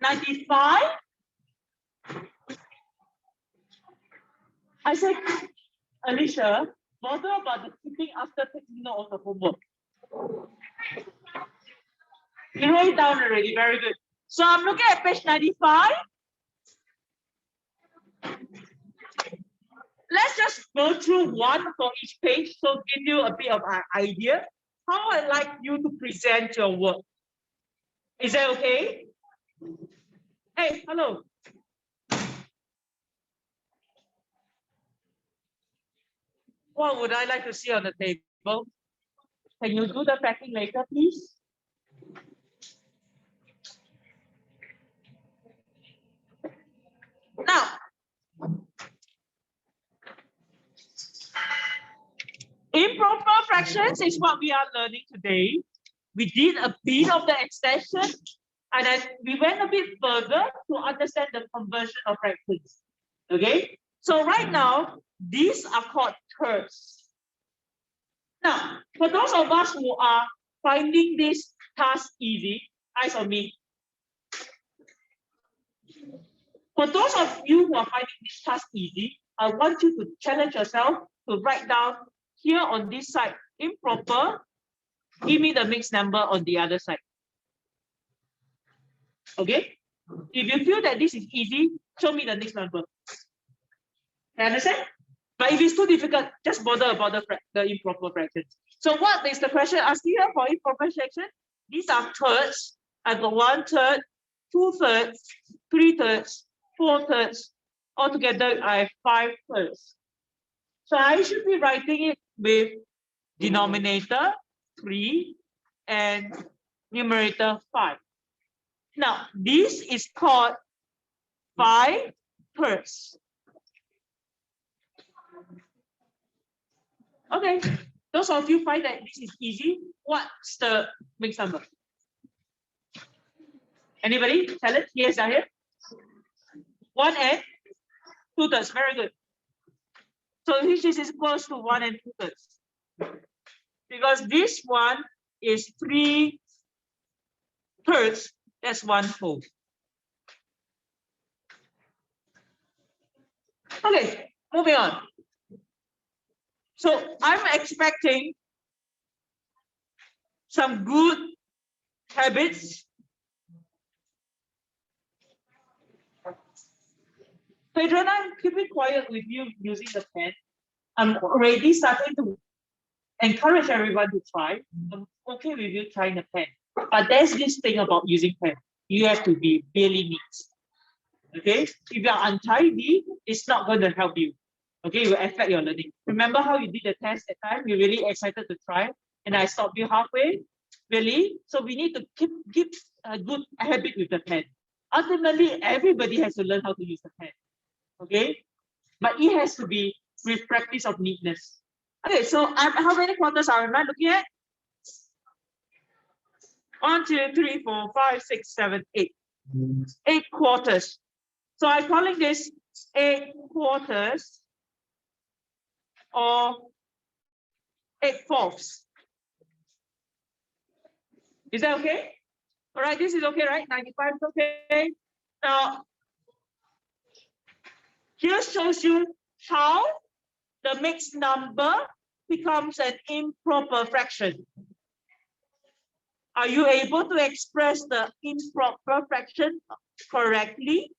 95. I said, Alicia, bother about the keeping after taking note of the homework. You wrote it down already, very good. So I'm looking at page 95. Let's just go through one for each page to give you a bit of an idea how I'd like you to present your work. Is that okay? Hey, hello. What would I like to see on the table? Can you do the packing later, please? Now, improper fractions is what we are learning today. We did a bit of the extension and then we went a bit further to understand the conversion of fractions. Okay, So right now, these are called thirds. Now, for those of us who are finding this task easy, eyes on me. For those of you who are finding this task easy, I want you to challenge yourself to write down here on this side, improper, give me the mixed number on the other side. Okay? If you feel that this is easy, show me the next number. You understand? But if it's too difficult, just bother about the improper fractions. So what is the question asking here for improper fraction? These are thirds. I've got 1/3, 2/3, 3/3, 4/3. Altogether, I have 5/3. So I should be writing it with denominator 3 and numerator 5. Now, this is called 5/3. Okay, those of you find that this is easy. What's the mixed number? Anybody? Tell it. Yes, I hear. 1 and 2/3. Very good. So this is close to 1 and 2/3. Because this one is 3/3. That's 1 whole. Okay, moving on. So I'm expecting some good habits. Pedro, I'm keeping quiet with you using the pen. I'm already starting to encourage everyone to try. I'm okay with you trying the pen. But there's this thing about using pen. You have to be really neat. Okay? If you're untidy, it's not going to help you. Okay, it will affect your learning. Remember how you did the test at time? You're really excited to try, and I stopped you halfway. Really? So we need to keep a good habit with the pen. Ultimately, everybody has to learn how to use the pen. Okay, but it has to be with practice of neatness. Okay, so how many quarters am I looking at? 1, 2, 3, 4, 5, 6, 7, 8. 8 quarters. So I'm calling this 8 quarters. Or 8/4. Is that okay? All right, this is okay, right? 95 is okay. Now, here shows you how the mixed number becomes an improper fraction. Are you able to express the improper fraction correctly?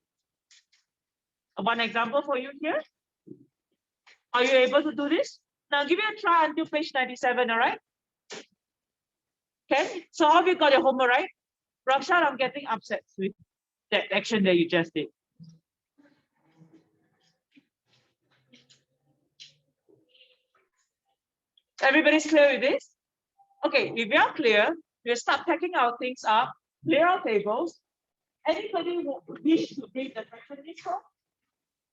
One example for you here. Are you able to do this? Now give it a try until page 97, all right? Okay, so have you got your homework, right? Rakshan, I'm getting upset with that action that you just did. Everybody's clear with this? Okay, if we are clear, we'll start packing our things up, clear our tables. Anybody who wish to bring the fraction list home?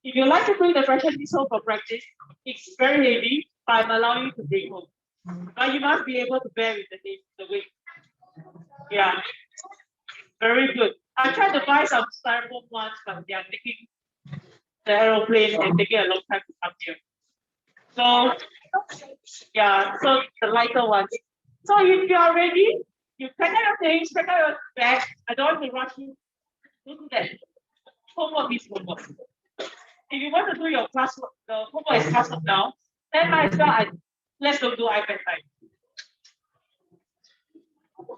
If you like to bring the fraction list home for practice, it's very heavy, but I'm allowing you to bring home. But you must be able to bear with the weight. Yeah, very good. I tried to buy some styrofoam ones, but they are taking the aeroplane and taking a long time to come here. So, yeah, so the lighter ones. So if you are ready, you pack out your things, pack out your bag. I don't want to rush you. Don't do that. Homework is homework. If you want to do your classwork, the homework is classwork now, then might as well let's go do iPad time.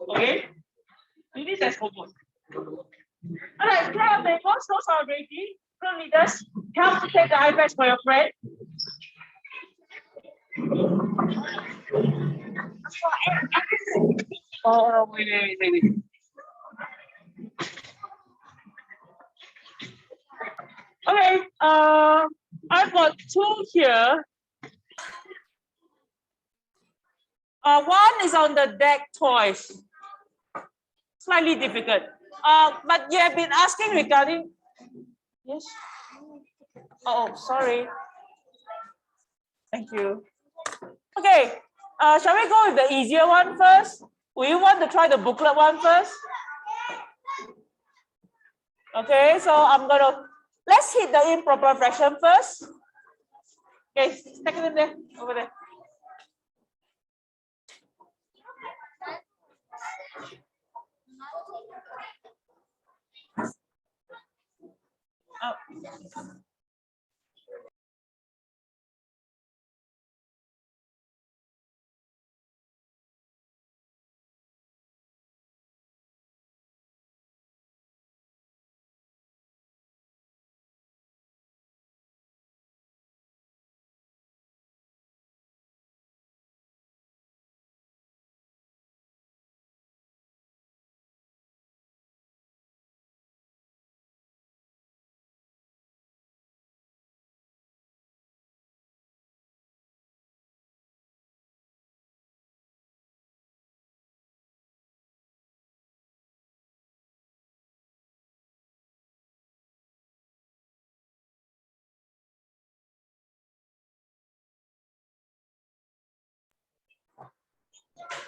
Okay? Do this as homework. Alright, grab the once those are ready, group leaders, help to take the iPads for your friend. Oh, wait. Okay, I've got 2 here. One is on the deck toys. Slightly difficult. But you have been asking regarding. Yes. Oh, sorry. Thank you. Okay. Shall we go with the easier one first? Will you want to try the booklet one first? Okay, so let's hit the improper fraction first. Okay, stick it in there, over there. Out.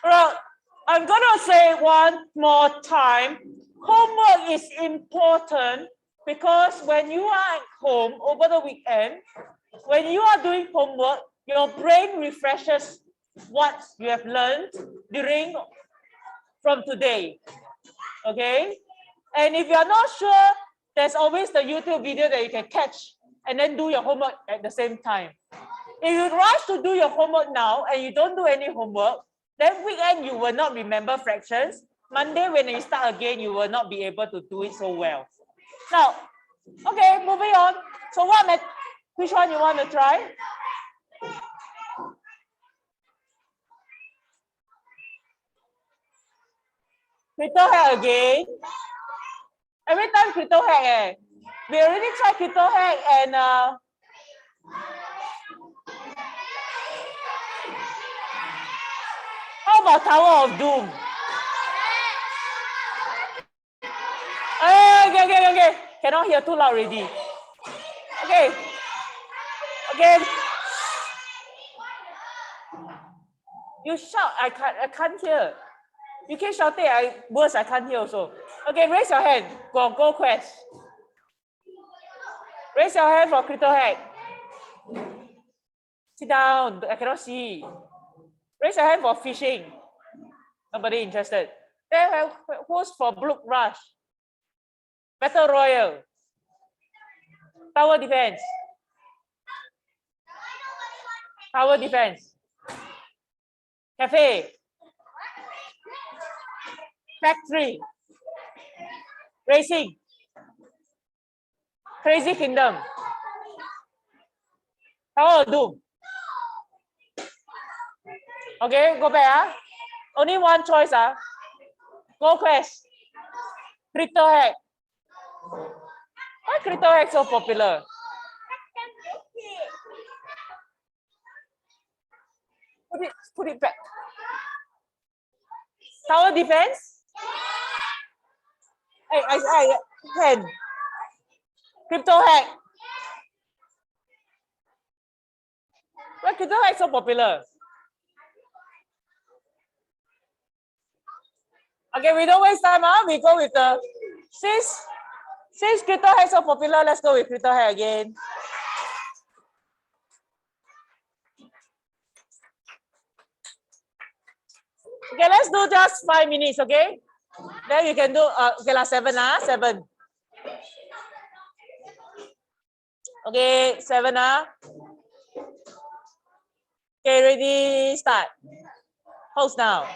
Well, I'm gonna say one more time, homework is important because when you are at home over the weekend, when you are doing homework, your brain refreshes what you have learned from today, okay? And if you're not sure, there's always the YouTube video that you can catch and then do your homework at the same time. If you rush to do your homework now and you don't do any homework, then weekend you will not remember fractions. Monday when you start again, you will not be able to do it so well. Now, okay, moving on. So which one you want to try? Crypto hack again. Every time crypto hack. We already tried crypto hack and how about Tower of Doom? Okay. Cannot hear, too loud already. Okay. You shout, I can't hear. You can shout it, worse, I can't hear also. Okay, raise your hand. Go quest. Raise your hand for crypto hack. Sit down, I cannot see. Raise your hand for fishing. Nobody interested. Then who's for Blook Rush? Battle Royale. Tower Defense. Tower Defense. Cafe. Factory. Racing. Crazy Kingdom. Tower of Doom. Okay, go back. Only one choice. Go quest. Crypto hack. Why crypto hack so popular? Put it back. Tower defense. I hand. Crypto hack. Why crypto hack so popular? Okay, we don't waste time. We go with the since crypto hack so popular, let's go with crypto hack again. Okay, let's do just 5 minutes, okay? Then you can do okay lah, 7. Okay, 7 Okay, ready, start. Pause now.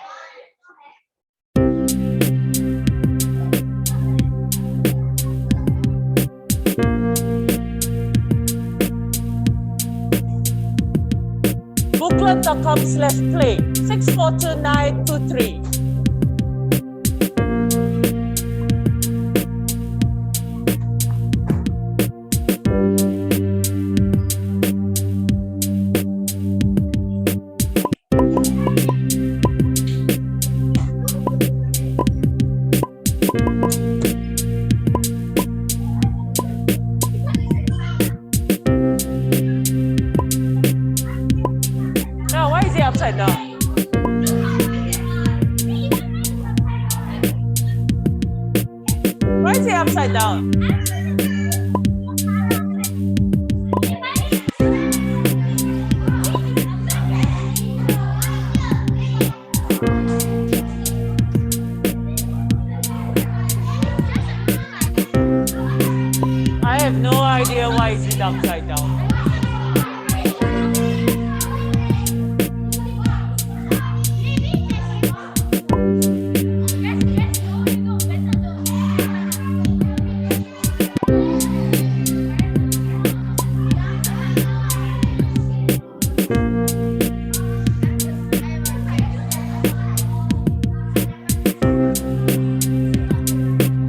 Booklet.com/play 642923. Upside down. Why is it upside down? idea why is it upside down.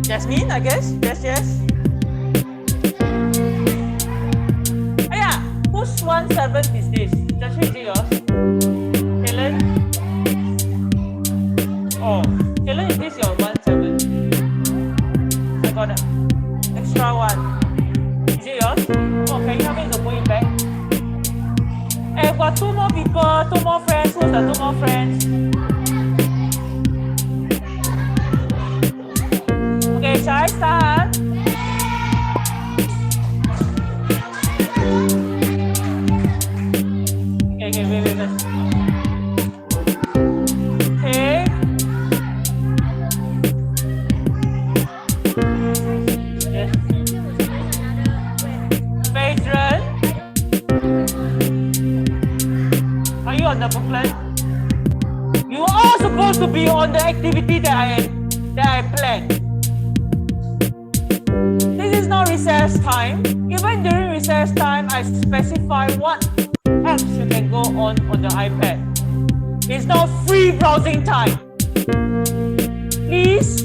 Jasmine, I guess. Yes. Oh, yeah. Whose 1/7 is this? Jasmine, is it yours? Helen? Oh, Helen, is this your 1/7? I got an extra one. Is it yours? Oh, can you help me to put it back? Hey, I've got 2 more people, 2 more friends. Who's the 2 more friends? Okay, shall I start? Okay, wait. Okay. Yes. Patron, are you on the booklet? You are supposed to be on the activity that I planned. This is not recess time. Even during recess time, I specify what apps you can go on the iPad. It's not free browsing time. Please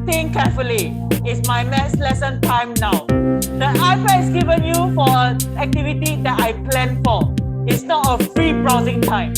think carefully. It's my maths lesson time now. The iPad is given you for an activity that I planned for. It's not a free browsing time.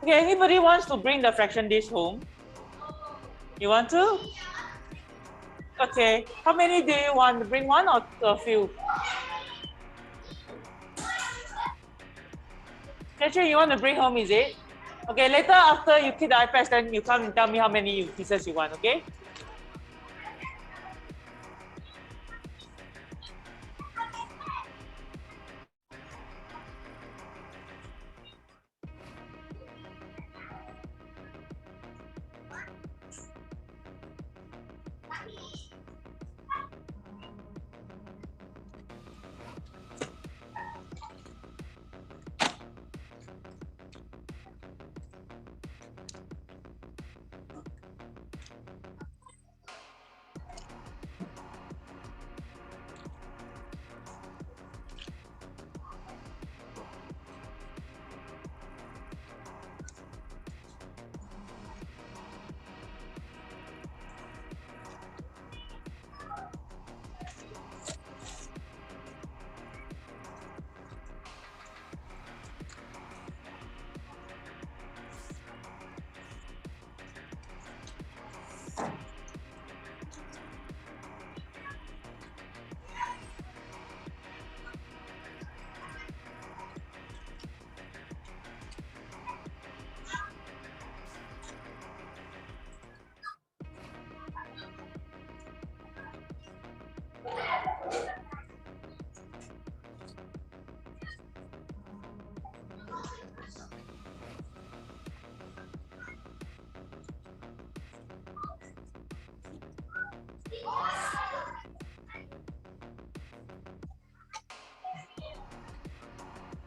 Okay, anybody wants to bring the fraction dish home? You want to? Okay, how many do you want? Bring one or a few? Actually, you want to bring home, is it? Okay, later after you keep the iPad, then you come and tell me how many pieces you want, okay?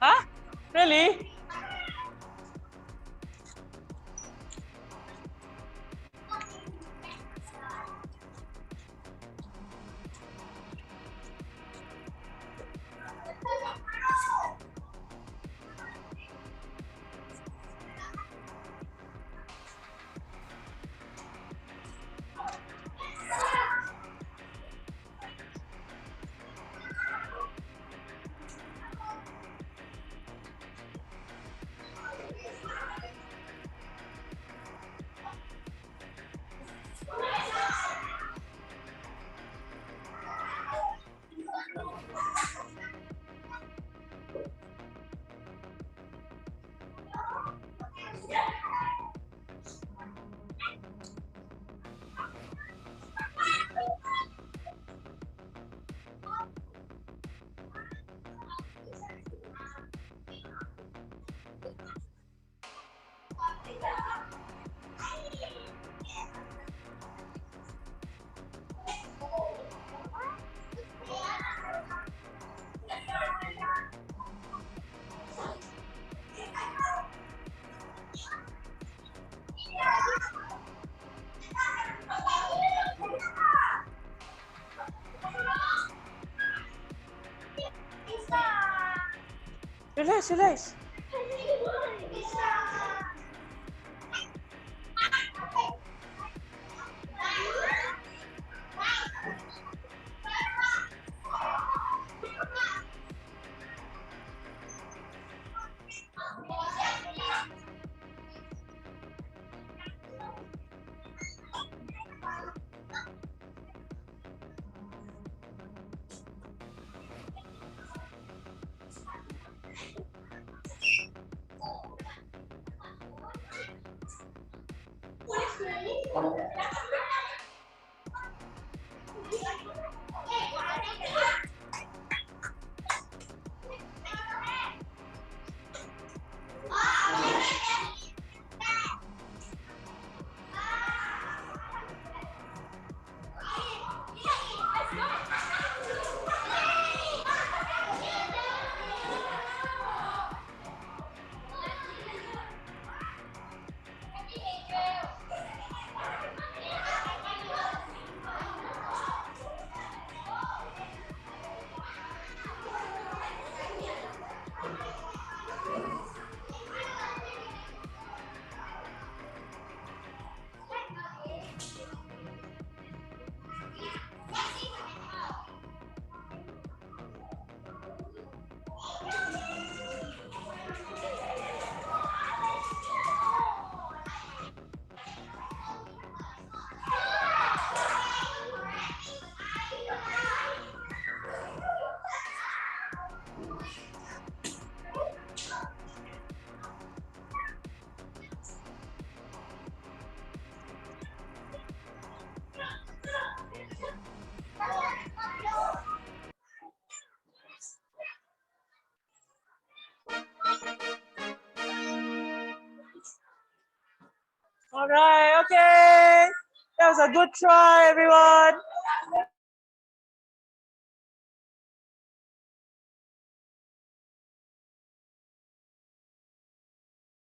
Huh? Really? Relax, relax. All right, okay. That was a good try, everyone.